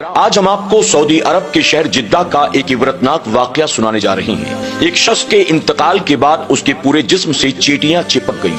آج ہم آپ کو سعودی عرب کے شہر جدہ کا ایک عبرتناک واقعہ سنانے جا رہے ہیں۔ ایک شخص کے انتقال کے بعد اس کے پورے جسم سے چیٹیاں چپک گئیں۔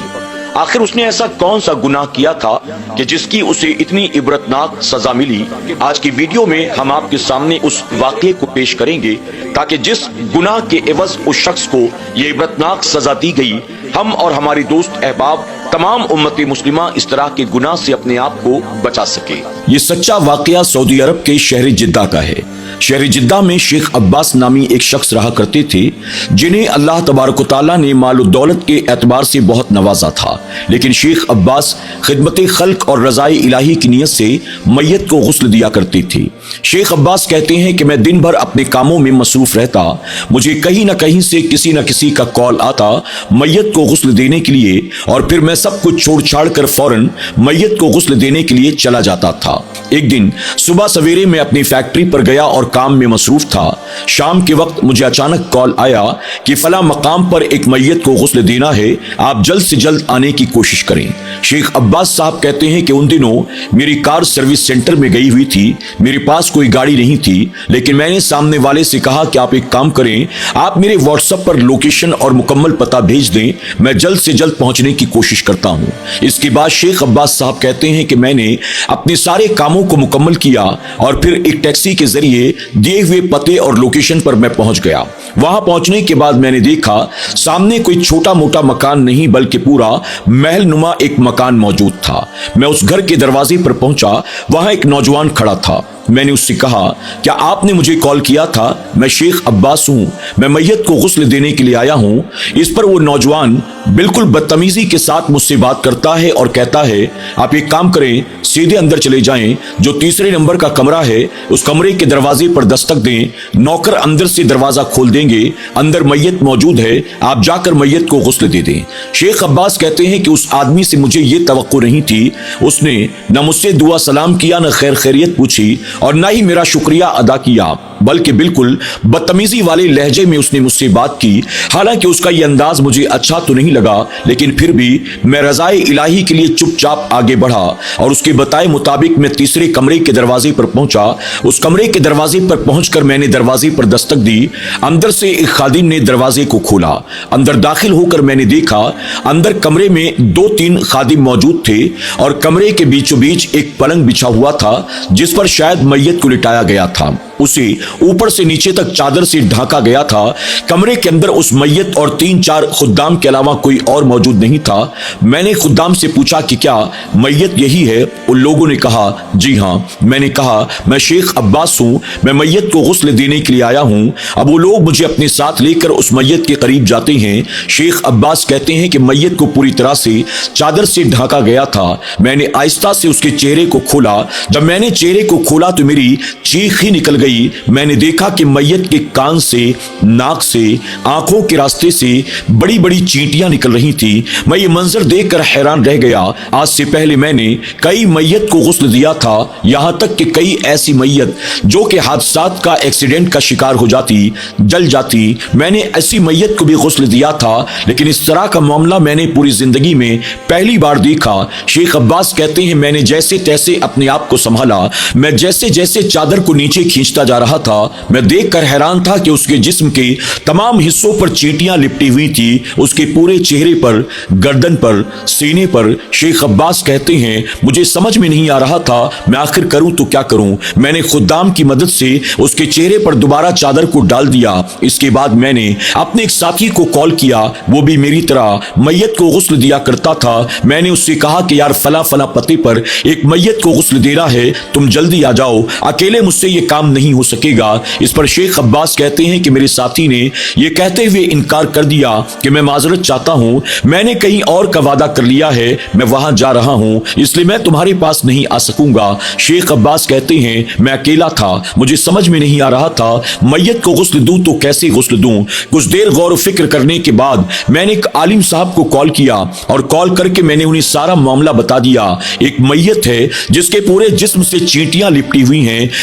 آخر اس نے ایسا کون سا گناہ کیا تھا کہ جس کی اسے اتنی عبرتناک سزا ملی؟ آج کی ویڈیو میں ہم آپ کے سامنے اس واقعے کو پیش کریں گے تاکہ جس گناہ کے عوض اس شخص کو یہ عبرتناک سزا دی گئی، ہم اور ہماری دوست احباب تمام امت مسلمہ اس طرح کے گناہ سے اپنے آپ کو بچا سکے۔ یہ سچا واقعہ سعودی عرب کے شہر جدہ کا ہے۔ شہر جدہ میں شیخ عباس نامی ایک شخص رہا کرتے تھے جنہیں اللہ تبارک و تعالیٰ نے مال و دولت کے اعتبار سے بہت نوازا تھا، لیکن شیخ عباس خدمت خلق اور رضائے الہی کی نیت سے میت کو غسل دیا کرتے تھے۔ شیخ عباس کہتے ہیں کہ میں دن بھر اپنے کاموں میں مصروف رہتا، مجھے کہیں نہ کہیں سے کسی نہ کسی کا کال آتا میت کو غسل دینے کے لیے، اور پھر میں سب کچھ چھوڑ چھاڑ کر فوراً میت کو غسل دینے کے لیے چلا جاتا تھا۔ ایک دن صبح سویرے میں اپنی فیکٹری پر گیا اور کام میں مصروف تھا۔ شام کے وقت مجھے اچانک کال آیا کہ فلاں مقام پر ایک میت کو غسل دینا ہے، آپ جلد سے جلد آنے کی کوشش کریں۔ شیخ عباس صاحب کہتے ہیں کہ ان دنوں میری کار سروس سینٹر میں گئی ہوئی تھی، میرے پاس کوئی گاڑی نہیں تھی، لیکن میں نے سامنے والے سے کہا کہ آپ ایک کام کریں، آپ میرے واٹس ایپ پر لوکیشن اور مکمل پتہ بھیج دیں، میں جلد سے جلد پہنچنے کی کوشش کرتا ہوں۔ اس کے بعد شیخ عباس صاحب کہتے ہیں کہ میں نے اپنے سارے کاموں کو مکمل کیا اور پھر ایک ٹیکسی کے ذریعے دیے ہوئے پتے اور لوکیشن پر میں پہنچ گیا۔ وہاں پہنچنے کے بعد میں نے دیکھا سامنے کوئی چھوٹا موٹا مکان نہیں بلکہ پورا محل نما ایک مکان موجود تھا۔ میں اس گھر کے دروازے پر پہنچا، وہاں ایک نوجوان کھڑا تھا۔ میں نے اس سے کہا کیا آپ نے مجھے کال کیا تھا؟ میں شیخ عباس ہوں، میں میت کو غسل دینے کے لیے آیا ہوں۔ اس پر وہ نوجوان بالکل بدتمیزی کے ساتھ مجھ سے بات کرتا ہے اور کہتا ہے آپ ایک کام کریں، سیدھے اندر چلے جائیں، جو تیسرے نمبر کا کمرہ ہے اس کمرے کے دروازے پر دستک دیں، نوکر اندر سے دروازہ کھول دیں گے، اندر میت موجود ہے، آپ جا کر میت کو غسل دے دیں۔ شیخ عباس کہتے ہیں کہ اس آدمی سے مجھے یہ توقع نہیں تھی، اس نے نہ مجھ سے دعا سلام کیا، نہ خیر خیریت پوچھی اور نہ ہی میرا شکریہ ادا کیا، بلکہ بالکل بدتمیزی والے لہجے میں اس نے مجھ سے بات کی۔ حالانکہ اس کا یہ انداز مجھے اچھا تو نہیں لگا، لیکن پھر بھی میں رضائے الہی کے لیے چپ چاپ آگے بڑھا اور اس کے بتائے مطابق میں تیسرے کمرے کے دروازے پر پہنچا۔ اس کمرے کے دروازے پر پہنچ کر میں نے دروازے پر دستک دی، اندر سے ایک خادم نے دروازے کو کھولا۔ اندر داخل ہو کر میں نے دیکھا اندر کمرے میں 2-3 خادم موجود تھے اور کمرے کے بیچوں بیچ ایک پلنگ بچھا ہوا تھا جس پر شاید میت کو لٹایا گیا تھا، اسے اوپر سے نیچے تک چادر سے ڈھانکا گیا تھا۔ کمرے کے اندر اس میت اور 3-4 خدام کے علاوہ کوئی اور موجود نہیں تھا۔ میں نے خدام سے پوچھا کہ کیا میت یہی ہے؟ ان لوگوں نے کہا جی ہاں۔ میں نے کہا میں شیخ عباس ہوں، میں میت کو غسل دینے کے لیے آیا ہوں۔ اب وہ لوگ مجھے اپنے ساتھ لے کر اس میت کے قریب جاتے ہیں۔ شیخ عباس کہتے ہیں کہ میت کو پوری طرح سے چادر سے ڈھانکا گیا تھا۔ میں نے آہستہ سے اس کے چہرے کو کھولا، جب میں نے چہرے کو کھولا تو میری چیخ ہی نکل گئی۔ میں نے دیکھا کہ میت کے کان سے، ناک سے، آنکھوں کے راستے سے بڑی بڑی چینٹیاں نکل رہی تھی۔ میں یہ منظر دیکھ کر حیران رہ گیا۔ آج سے پہلے میں نے کئی میت کو غسل دیا تھا، یہاں تک کہ کئی ایسی میت جو کہ حادثات کا ایکسیڈنٹ کا شکار ہو جاتی، جل جاتی، میں نے ایسی میت کو بھی غسل دیا تھا، لیکن اس طرح کا معاملہ میں نے پوری زندگی میں پہلی بار دیکھا۔ شیخ عباس کہتے ہیں میں نے جیسے تیسے اپنے آپ کو سنبھالا، میں جیسے جیسے چادر کو نیچے کھینچتا جا رہا تھا، میں دیکھ کر حیران تھا کہ اس کے جسم کے تمام حصوں پر چیٹیاں لپٹی ہوئی تھی، اس کے پورے چہرے پر، گردن پر، سینے پر۔ شیخ عباس کہتے ہیں مجھے سمجھ میں نہیں آ رہا تھا میں آخر کروں تو کیا کروں۔ میں نے خدام کی مدد سے اس کے چہرے پر دوبارہ چادر کو ڈال دیا۔ اس کے بعد میں نے اپنے ایک ساتھی کو کال کیا، وہ بھی میری طرح میت کو غسل دیا کرتا تھا۔ میں نے اس سے کہا کہ یار فلاں فلاں پتے پر ایک میت کو غسل دینا ہے، تم جلدی آ جاؤ، اکیلے مجھ سے یہ کام نہیں ہو سکے گا۔ اس پر شیخ عباس کہتے ہیں کہ میرے ساتھی نے یہ کہتے ہوئے انکار کر دیا کہ میں معذرت چاہتا ہوں، میں نے کہیں اور کا وعدہ کر لیا ہے، میں وہاں جا رہا ہوں، اس لیے میں تمہارے پاس نہیں آ سکوں گا۔ شیخ عباس کہتے ہیں میں اکیلا تھا، مجھے سمجھ میں نہیں آ رہا تھا میت کو غسل دوں تو کیسے غسل دوں۔ کچھ دیر غور و فکر کرنے کے بعد میں نے ایک عالم صاحب کو کال کیا اور کال کر کے میں نے انہیں سارا معاملہ بتا دیا۔ ایک میت ہے جس کے پورے جسم سے چینٹیاں لپٹی ہوئی ہیں،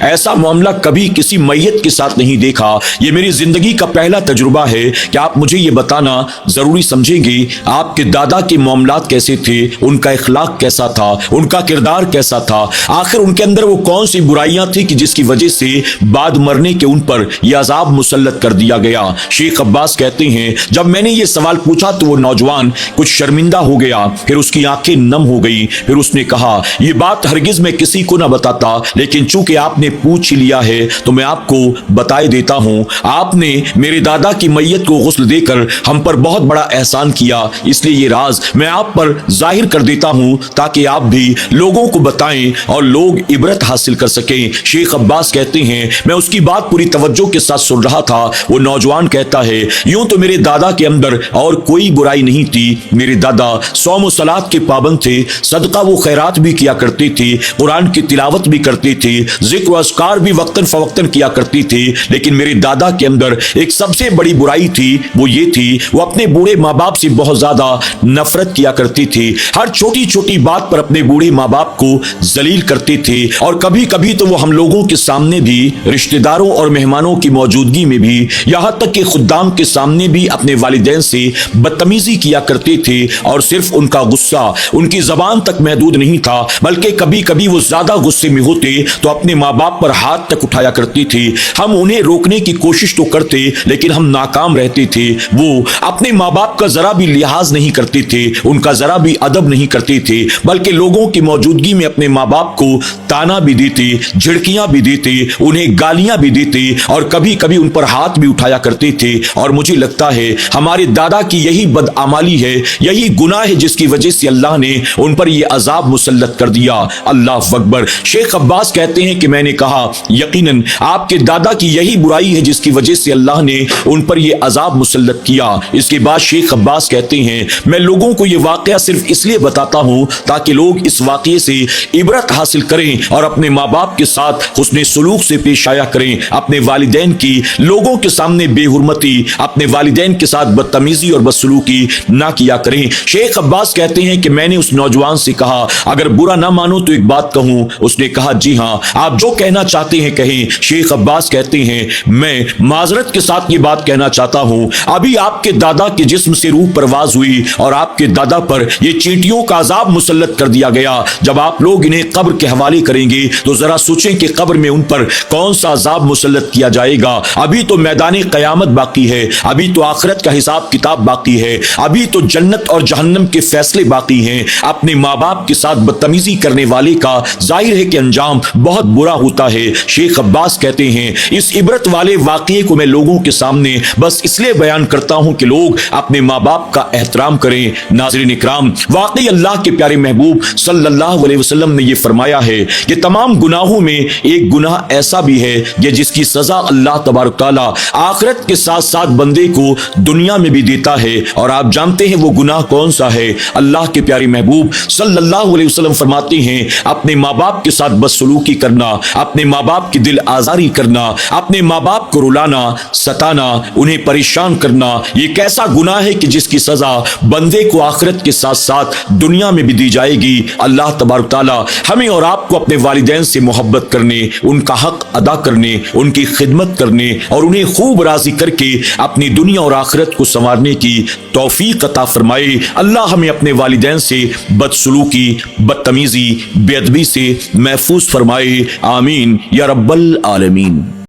ایسا معاملہ کبھی کسی میت کے ساتھ نہیں دیکھا. یہ میری زندگی کا پہلا تجربہ ہے کہ آپ مجھے یہ بتانا ضروری سمجھیں گے آپ کے دادا کے معاملات کیسے تھے, ان کا اخلاق کیسا تھا, ان کا کردار کیسا تھا, آخر ان کے اندر وہ کون سی برائیاں تھی کہ جس کی وجہ سے بعد مرنے کے ان پر یہ عذاب مسلط کر دیا گیا. شیخ عباس کہتے ہیں جب میں نے یہ سوال پوچھا تو وہ نوجوان کچھ شرمندہ ہو گیا, پھر اس کی آنکھیں نم ہو گئی. پھر اس نے کہا یہ بات ہرگز میں کسی کو نہ بتاتا, لیکن چونکہ آپ نے پوچھ ہی لیا ہے تو میں آپ کو بتائے دیتا ہوں. آپ نے میرے دادا کی میت کو غسل دے کر ہم پر بہت بڑا احسان کیا, اس لیے یہ راز میں آپ پر ظاہر کر دیتا ہوں تاکہ آپ بھی لوگوں کو بتائیں اور لوگ عبرت حاصل کر سکیں. شیخ عباس کہتے ہیں میں اس کی بات پوری توجہ کے ساتھ سن رہا تھا. وہ نوجوان کہتا ہے یوں تو میرے دادا کے اندر اور کوئی برائی نہیں تھی. میرے دادا صوم و صلات کے پابند تھے, صدقہ و خیرات بھی کیا کرتے تھے, قرآن کی تلاوت بھی کرتے تھے, ذکر و اذکار بھی وقتاً فوقتاً کیا کرتے تھے. لیکن میرے دادا کے اندر ایک سب سے بڑی برائی تھی, وہ یہ تھی وہ اپنے بوڑھے ماں باپ سے بہت زیادہ نفرت کیا کرتے تھے. ہر چھوٹی چھوٹی بات پر اپنے بوڑھے ماں باپ کو ذلیل کرتے تھے, اور کبھی کبھی تو وہ ہم لوگوں کے سامنے بھی, رشتہ داروں اور مہمانوں کی موجودگی میں بھی, یہاں تک کہ خدام کے سامنے بھی اپنے والدین سے بدتمیزی کیا کرتے تھے. اور صرف ان کا غصہ ان کی زبان تک محدود نہیں تھا, بلکہ کبھی کبھی وہ زیادہ غصے میں ہوتے تو اپنے ماں باپ پر ہاتھ تک اٹھایا کرتے تھے. ہم انہیں روکنے کی کوشش تو کرتے لیکن ہم ناکام رہتے تھے. وہ اپنے ماں باپ کا ذرا بھی لحاظ نہیں کرتے تھے, ان کا ذرا بھی ادب نہیں کرتے تھے, بلکہ لوگوں کی موجودگی میں اپنے ماں باپ کو تانا بھی دیتے, جھڑکیاں بھی دیتے, انہیں گالیاں بھی دیتے, اور کبھی کبھی ان پر ہاتھ بھی اٹھایا کرتے تھے. اور مجھے لگتا ہے ہمارے دادا کی یہی بدعمالی ہے, یہی گناہ ہے جس کی وجہ سے اللہ نے ان پر یہ عذاب مسلط کر دیا. اللہ اکبر. شیخ عباس کہتے ہیں کہ میں نے کہا یقیناً آپ کے دادا کی یہی برائی ہے جس کی وجہ سے اللہ نے ان پر یہ عذاب مسلط کیا. اس کے بعد شیخ عباس کہتے ہیں میں لوگوں کو یہ واقعہ صرف اس لیے بتاتا ہوں تاکہ لوگ اس واقعے سے عبرت حاصل کریں اور اپنے ماں باپ کے ساتھ حسن سلوک سے پیش آیا کریں. اپنے والدین کی لوگوں کے سامنے بے حرمتی, اپنے والدین کے ساتھ بدتمیزی اور بدسلوکی نہ کیا کریں. شیخ عباس کہتے ہیں کہ میں نے اس نوجوان سے کہا اگر برا نہ مانو تو ایک بات کہوں. اس نے کہا جی ہاں, آپ جو کہنا چاہتے ہیں کہیں. شیخ عباس کہتے ہیں میں معذرت کے ساتھ یہ بات کہنا چاہتا ہوں, ابھی آپ کے دادا کے جسم سے روح پرواز ہوئی اور آپ کے دادا پر یہ چیٹیوں کا عذاب مسلط کر دیا گیا. جب آپ لوگ انہیں قبر کے حوالے کریں گے تو ذرا سوچیں کہ قبر میں ان پر کون سا عذاب مسلط کیا جائے گا. ابھی تو میدان قیامت باقی ہے, ابھی تو آخرت کا حساب کتاب باقی ہے, ابھی تو جنت اور جہنم کے فیصلے باقی ہیں. اپنے ماں باپ کے ساتھ بدتمیزی کرنے والے کا ظاہر ہے کہ انجام بہت برا ہوتا ہے. شیخ عباس کہتے ہیں اس عبرت والے واقعے کو میں لوگوں کے سامنے بس اس لیے بیان کرتا ہوں کہ لوگ اپنے ماں باپ کا احترام کریں. ناظرین اکرام, واقعی اللہ کے پیارے محبوب صلی اللہ علیہ وسلم نے یہ فرمایا ہے کہ تمام گناہوں میں ایک گناہ ایسا بھی ہے کہ جس کی سزا اللہ تبارک تعالیٰ آخرت کے ساتھ ساتھ بندے کو دنیا میں بھی دیتا ہے. اور آپ جانتے ہیں وہ گناہ کون سا ہے؟ اللہ کے پیارے محبوب صلی اللہ علیہ وسلم فرماتے ہیں اپنے ماں باپ کے ساتھ بدسلوکی کرنا, اپنے ماں باپ کی دل آزاری کرنا, اپنے ماں باپ کو رلانا, ستانا, انہیں پریشان کرنا, یہ کیسا گناہ ہے کہ جس کی سزا بندے کو آخرت کے ساتھ ساتھ دنیا میں بھی دی جائے گی. اللہ تبارک تعالیٰ ہمیں اور آپ کو اپنے والدین سے محبت کرنے, ان کا حق ادا کرنے, ان کی خدمت کرنے اور انہیں خوب راضی کر کے اپنی دنیا اور آخرت کو سنوارنے کی توفیق عطا فرمائے. اللہ ہمیں اپنے والدین سے بدسلوکی, بدتمیزی, بے ادبی سے محفوظ فرمائے. آمین یا رب العالمین.